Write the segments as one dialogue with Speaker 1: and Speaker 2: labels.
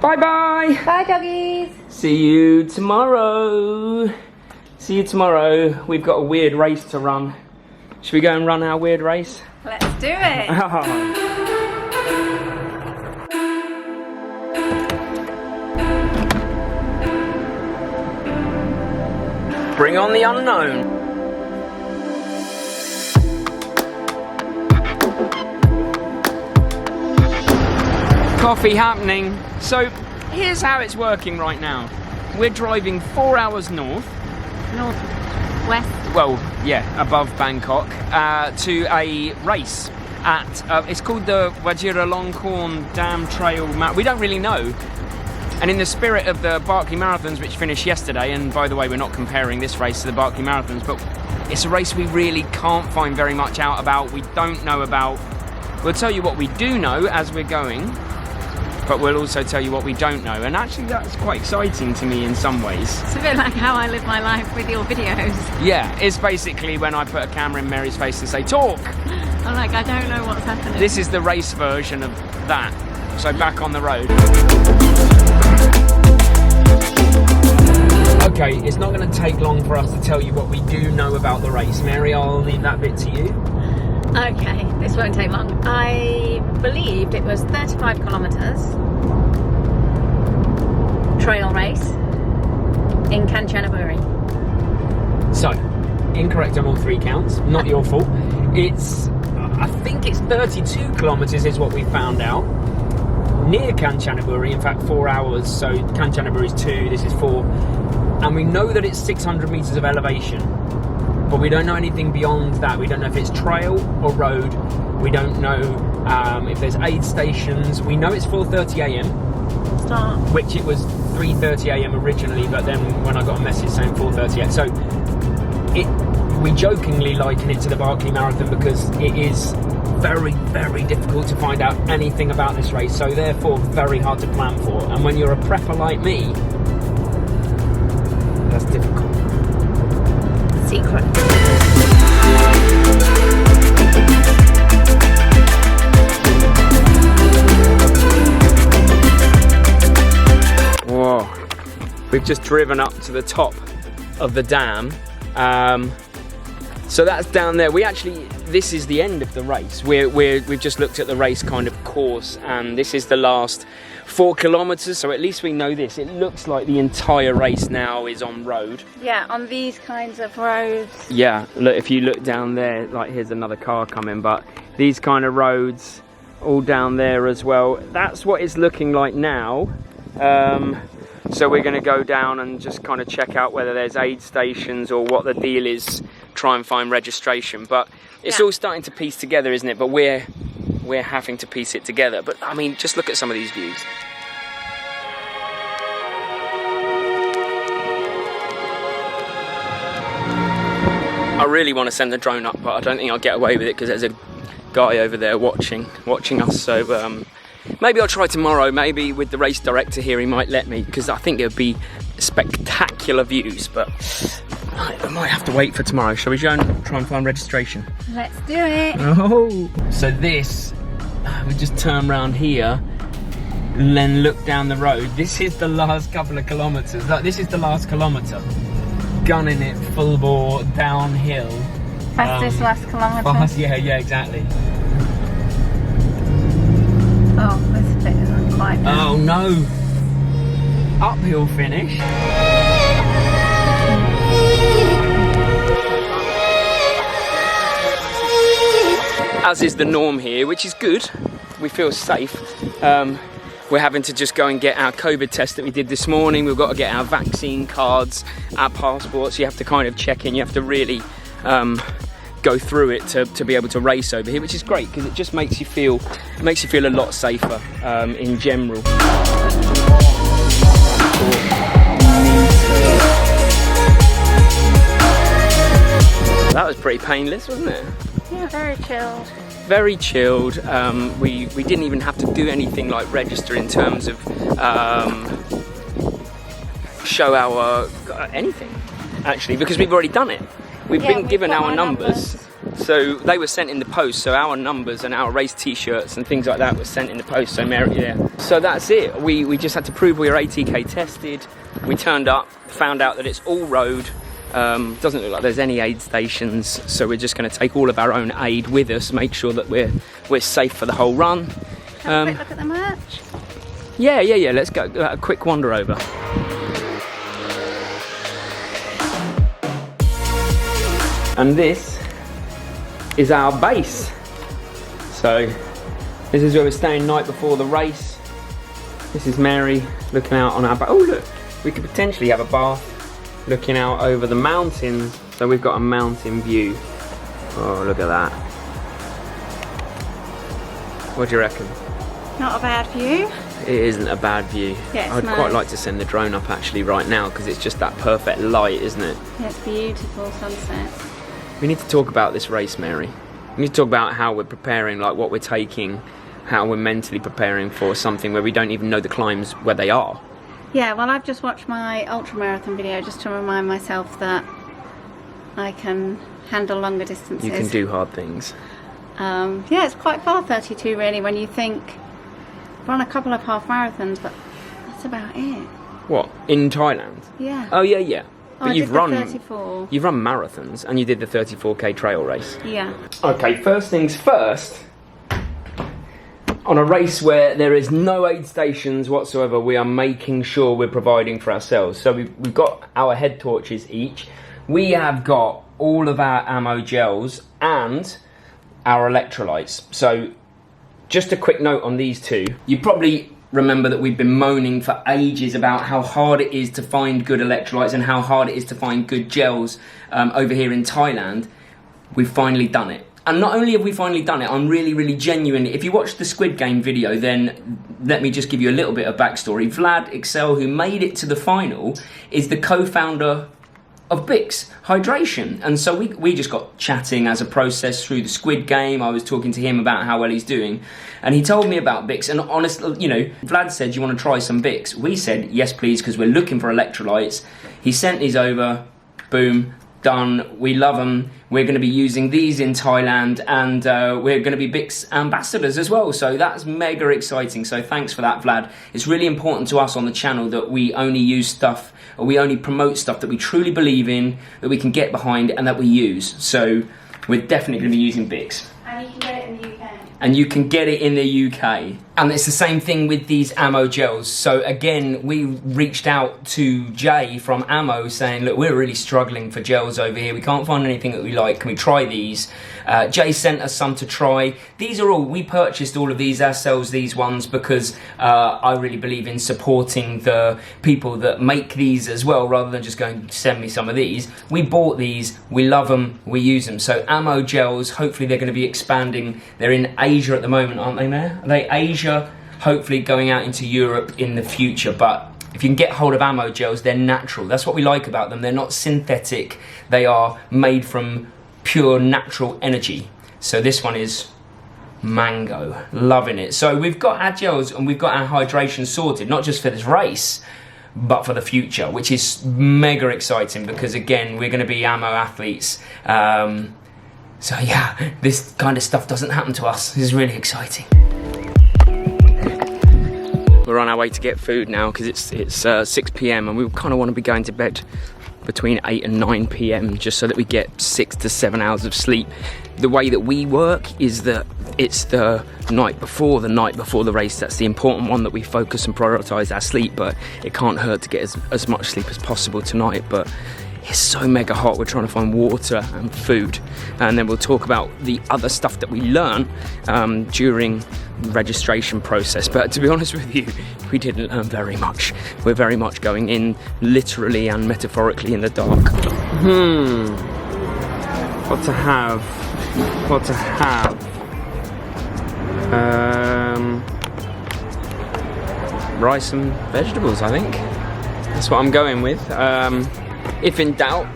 Speaker 1: Bye bye.
Speaker 2: Bye, doggies.
Speaker 1: See you tomorrow. See you tomorrow. We've got a weird race to run. Should we go and run our weird race?
Speaker 2: Let's do it.
Speaker 1: Bring on the unknown. Coffee happening. So here's how it's working right now. We're driving 4 hours north.
Speaker 2: Northwest.
Speaker 1: Well, yeah, above Bangkok, to a race at, it's called the Vajiralongkorn Dam Trail. We don't really know. And in the spirit of the Barkley Marathons, which finished yesterday, and by the way, we're not comparing this race to the Barkley Marathons, but it's a race we really can't find very much out about, we don't know about. We'll tell you what we do know as we're going, but we'll also tell you what we don't know. And actually that's quite exciting to me in some ways.
Speaker 2: It's a bit like how I live my life with your videos.
Speaker 1: Yeah, it's basically when I put a camera in Mary's face and say, talk!
Speaker 2: I'm like, I don't know what's happening.
Speaker 1: This is the race version of that. So back on the road. Okay, it's not going to take long for us to tell you what we do know about the race. Mary, I'll leave that bit to you.
Speaker 2: Okay, this won't take long. I believed it was 35 kilometres trail race in Kanchanaburi.
Speaker 1: So, incorrect on all three counts. Not your fault. I think it's 32 kilometres is what we found out. Near Kanchanaburi, in fact 4 hours, so Kanchanaburi is 2, this is 4. And we know that it's 600 metres of elevation. But we don't know anything beyond that. We don't know if it's trail or road. We don't know if there's aid stations. We know it's 4:30 a.m.
Speaker 2: Start.
Speaker 1: Which it was 3:30 a.m. originally, but then when I got a message saying 4:30 a.m. So we jokingly liken it to the Barkley Marathon because it is very, very difficult to find out anything about this race. So therefore, very hard to plan for. And when you're a prepper like me, that's difficult.
Speaker 2: Secret.
Speaker 1: Whoa, we've just driven up to the top of the dam. So that's down there. This is the end of the race. We've just looked at the race kind of course, and this is the last 4 kilometres, so at least we know this. It looks like the entire race now is on road.
Speaker 2: Yeah, on these kinds of roads.
Speaker 1: Yeah, look, if you look down there, like here's another car coming, but these kind of roads all down there as well. That's what it's looking like now. So we're going to go down and just kind of check out whether there's aid stations or what the deal is, try and find registration. But it's all starting to piece together, isn't it? But we're having to piece it together. But I mean, just look at some of these views. I really want to send the drone up, but I don't think I'll get away with it because there's a guy over there watching us. So maybe I'll try tomorrow. Maybe with the race director here, he might let me, because I think it would be spectacular views. But I might have to wait for tomorrow. Shall we go and try and find registration?
Speaker 2: Let's do it.
Speaker 1: Oh, so this, we just turn around here and then look down the road. This is the last couple of kilometres. This is the last kilometre. Gunning it full bore downhill.
Speaker 2: Fastest last kilometre.
Speaker 1: Yeah, exactly.
Speaker 2: Oh, this bit isn't quite.
Speaker 1: Oh no! Uphill finish. As is the norm here, which is good. We feel safe. We're having to just go and get our COVID test that we did this morning. We've got to get our vaccine cards, our passports. You have to kind of check in. You have to really go through it to be able to race over here, which is great because it just makes you feel a lot safer in general. That was pretty painless, wasn't it?
Speaker 2: Yeah, very chilled.
Speaker 1: Very chilled. We didn't even have to do anything like register in terms of show our anything, actually, because we've already done it. We've been given our numbers So they were sent in the post, so our numbers and our race t-shirts and things like that were sent in the post. So Mary, yeah. So that's it. We just had to prove we were ATK tested. We turned up, found out that it's all road. Doesn't look like there's any aid stations, so we're just going to take all of our own aid with us, make sure that we're safe for the whole run.
Speaker 2: Have a quick look at the merch.
Speaker 1: Yeah. Let's go a quick wander over. And this is our base. So this is where we're staying night before the race. This is Mary looking out on our back. Oh look, we could potentially have a bath looking out over the mountains. So we've got a mountain view. Oh, look at that. What do you reckon?
Speaker 2: Not a bad view.
Speaker 1: It isn't a bad view.
Speaker 2: Yeah,
Speaker 1: I'd
Speaker 2: nice.
Speaker 1: quite like to send the drone up actually right now because it's just that perfect light, isn't it?
Speaker 2: Yeah, it's beautiful sunset.
Speaker 1: We need to talk about this race, Mary. We need to talk about how we're preparing, like what we're taking, how we're mentally preparing for something where we don't even know the climbs where they are.
Speaker 2: Yeah, well, I've just watched my ultramarathon video just to remind myself that I can handle longer distances.
Speaker 1: You can do hard things.
Speaker 2: Yeah, it's quite far, 32 really, when you think I've run a couple of half marathons, but that's about it.
Speaker 1: What, in Thailand?
Speaker 2: Yeah.
Speaker 1: Oh yeah. But
Speaker 2: I
Speaker 1: you've
Speaker 2: did the
Speaker 1: run
Speaker 2: 34.
Speaker 1: You've run marathons and you did the 34k trail race.
Speaker 2: Yeah.
Speaker 1: Okay, first things first. On a race where there is no aid stations whatsoever, we are making sure we're providing for ourselves. So we've got our head torches each. We have got all of our ammo gels and our electrolytes. So just a quick note on these two. You probably remember that we've been moaning for ages about how hard it is to find good electrolytes and how hard it is to find good gels over here in Thailand. We've finally done it. And not only have we finally done it, I'm really genuinely, if you watch the Squid Game video, then let me just give you a little bit of backstory. Vlad Excel, who made it to the final, is the co-founder of Bix Hydration. And so we just got chatting as a process through the Squid Game. I was talking to him about how well he's doing. And he told me about Bix. And honestly, you know, Vlad said, "You want to try some Bix?" We said, "Yes, please," because we're looking for electrolytes. He sent these over. Boom. Done. We love them. We're going to be using these in Thailand, and we're going to be Bix ambassadors as well. So that's mega exciting. So thanks for that, Vlad. It's really important to us on the channel that we only use stuff, or we only promote stuff that we truly believe in, that we can get behind, and that we use. So we're definitely going to be using Bix.
Speaker 2: And you can get it in the UK.
Speaker 1: And you can get it in the UK. And it's the same thing with these ammo gels. So again, we reached out to Jay from Ammo saying, look, we're really struggling for gels over here. We can't find anything that we like. Can we try these? Jay sent us some to try. These are all, we purchased all of these ourselves, these ones, because I really believe in supporting the people that make these as well, rather than just going, send me some of these. We bought these, we love them, we use them. So Ammo gels, hopefully they're going to be expanding. They're in Asia at the moment, aren't they, Mayor? Are they Asia? Hopefully going out into Europe in the future. But if you can get hold of ammo gels, they're natural. That's what we like about them. They're not synthetic. They are made from pure natural energy. So this one is mango. Loving it. So we've got our gels and we've got our hydration sorted, not just for this race, but for the future, which is mega exciting because, again, we're going to be ammo athletes. So yeah, this kind of stuff doesn't happen to us. This is really exciting. We're on our way to get food now because it's 6 p.m. and we kind of want to be going to bed between 8 and 9 p.m. just so that we get 6 to 7 hours of sleep. The way that we work is that it's the night before the race. That's the important one that we focus and prioritise our sleep, but it can't hurt to get as much sleep as possible tonight. But it's so mega hot, we're trying to find water and food, and then we'll talk about the other stuff that we learn during the registration process. But to be honest with you, we didn't learn very much. We're very much going in literally and metaphorically in the dark. What to have? Rice and vegetables, I think. That's what I'm going with. If in doubt,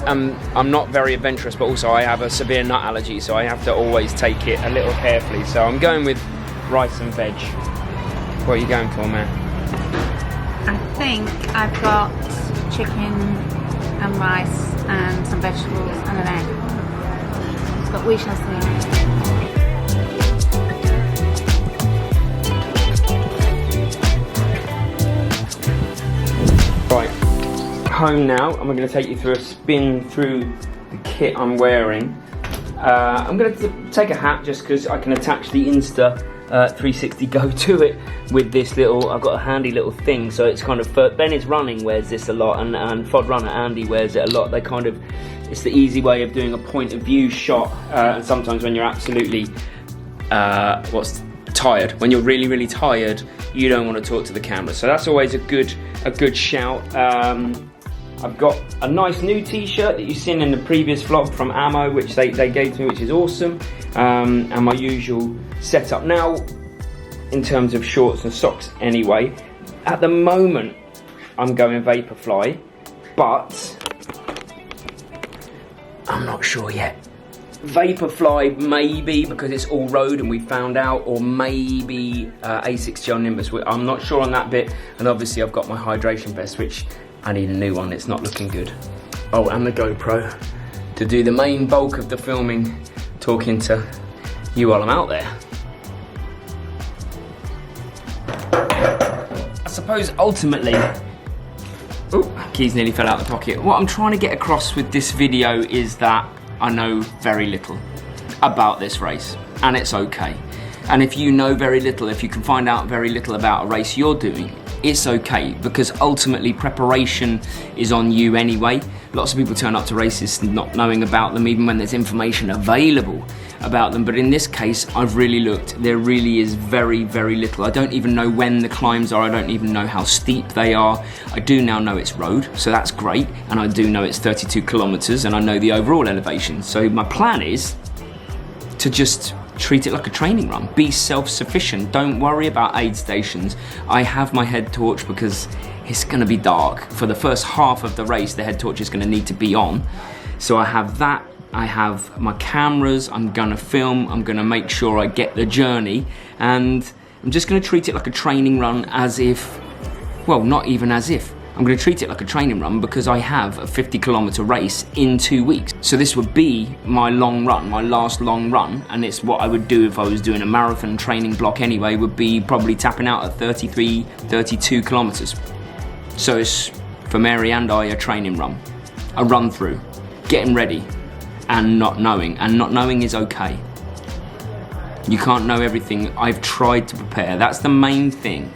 Speaker 1: I'm not very adventurous, but also I have a severe nut allergy, so I have to always take it a little carefully. So I'm going with rice and veg. What are you going for, man?
Speaker 2: I think I've got chicken and rice and some vegetables and an egg. but we shall see.
Speaker 1: Right, home now, and we're going to take you through a spin through the kit I'm wearing. I'm going to take a hat just because I can attach the Insta 360 Go to it with this little, I've got a handy little thing, so it's kind of, Ben is running, wears this a lot, and Fod Runner Andy wears it a lot. They kind of, it's the easy way of doing a point of view shot, and sometimes when you're absolutely, tired, when you're really, really tired, you don't want to talk to the camera, so that's always a good shout. I've got a nice new t-shirt that you've seen in the previous vlog from Ammo, which they gave to me, which is awesome, and my usual setup. Now, in terms of shorts and socks anyway, at the moment I'm going Vaporfly, but I'm not sure yet. Vaporfly maybe, because it's all road and we found out, or maybe A6 Gel Nimbus. I'm not sure on that bit, and obviously I've got my hydration vest, which I need a new one, it's not looking good. Oh, and the GoPro to do the main bulk of the filming, talking to you while I'm out there. I suppose ultimately, oh, keys nearly fell out of the pocket. What I'm trying to get across with this video is that I know very little about this race, and it's okay. And if you know very little, if you can find out very little about a race you're doing, it's okay, because ultimately preparation is on you anyway. Lots of people turn up to races not knowing about them, even when there's information available about them. But in this case, I've really looked. There really is very, very little. I don't even know when the climbs are. I don't even know how steep they are. I do now know it's road, so that's great. And I do know it's 32 kilometers, and I know the overall elevation. So my plan is to just treat it like a training run. Be self-sufficient. Don't worry about aid stations. I have my head torch because it's going to be dark. For the first half of the race, the head torch is going to need to be on. So I have that. I have my cameras. I'm going to film. I'm going to make sure I get the journey. And I'm just going to treat it like a training run, as if, well, not even as if. I'm going to treat it like a training run because I have a 50-kilometer race in 2 weeks. So this would be my long run, my last long run, and it's what I would do if I was doing a marathon training block anyway, would be probably tapping out at 33, 32 kilometers. So it's, for Mary and I, a training run, a run through, getting ready, and not knowing is okay. You can't know everything. I've tried to prepare. That's the main thing.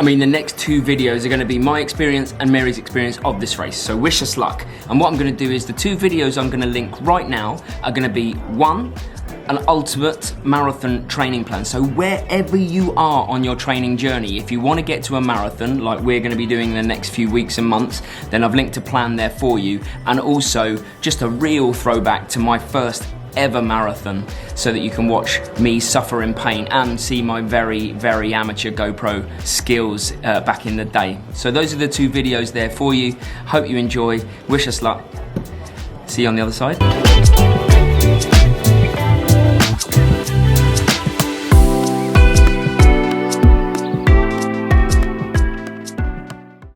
Speaker 1: I mean, the next two videos are going to be my experience and Mary's experience of this race, so wish us luck. And what I'm going to do is the two videos I'm going to link right now are going to be, one, an ultimate marathon training plan. So wherever you are on your training journey, if you want to get to a marathon like we're going to be doing in the next few weeks and months, then I've linked a plan there for you. And also just a real throwback to my first ever marathon, so that you can watch me suffer in pain and see my very, very amateur GoPro skills back in the day. So those are the two videos there for you. Hope you enjoy. Wish us luck. See you on the other side.